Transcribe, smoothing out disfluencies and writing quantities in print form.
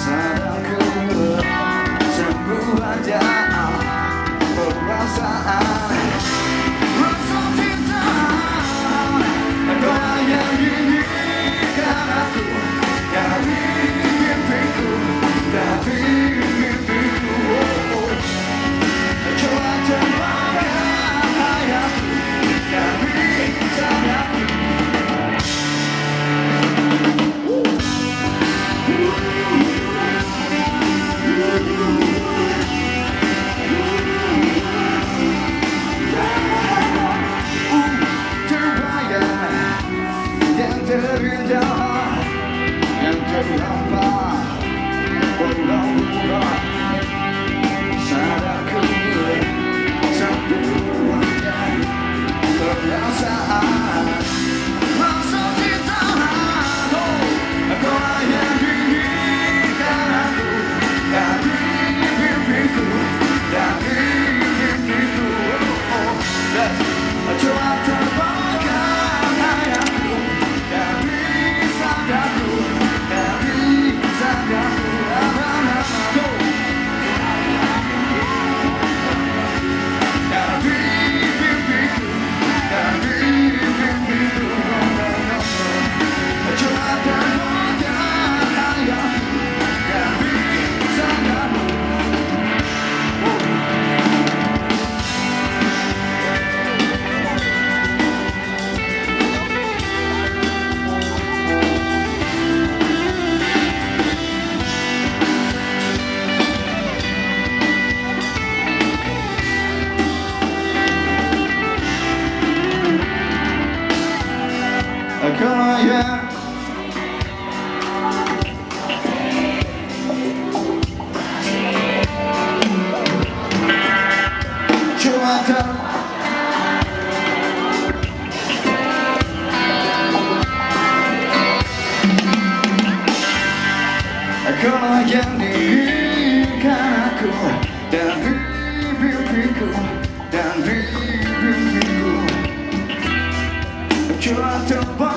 Sadarku sembuh aja perasaan rasa cinta. Kau yang inginkan aku dari mimpiku, dari mimpiku. Coba terbangkan hayatku dari sadarku. Terindah yang terlambat pulang-pulang. Sadarku sembuhkan perasaan rasa cinta. Kau yang inginkan aku dari mimpiku, dari mimpiku. Coba terbangkan hayatku dari sadarku, dari sadarku. Dari mimpiku, dari mimpiku. Coba terbangkan hayatku dari sadarku. Kalau yang cuaca kalau yang diinginkan aku dari mimpiku, dari mimpiku. Coba terbang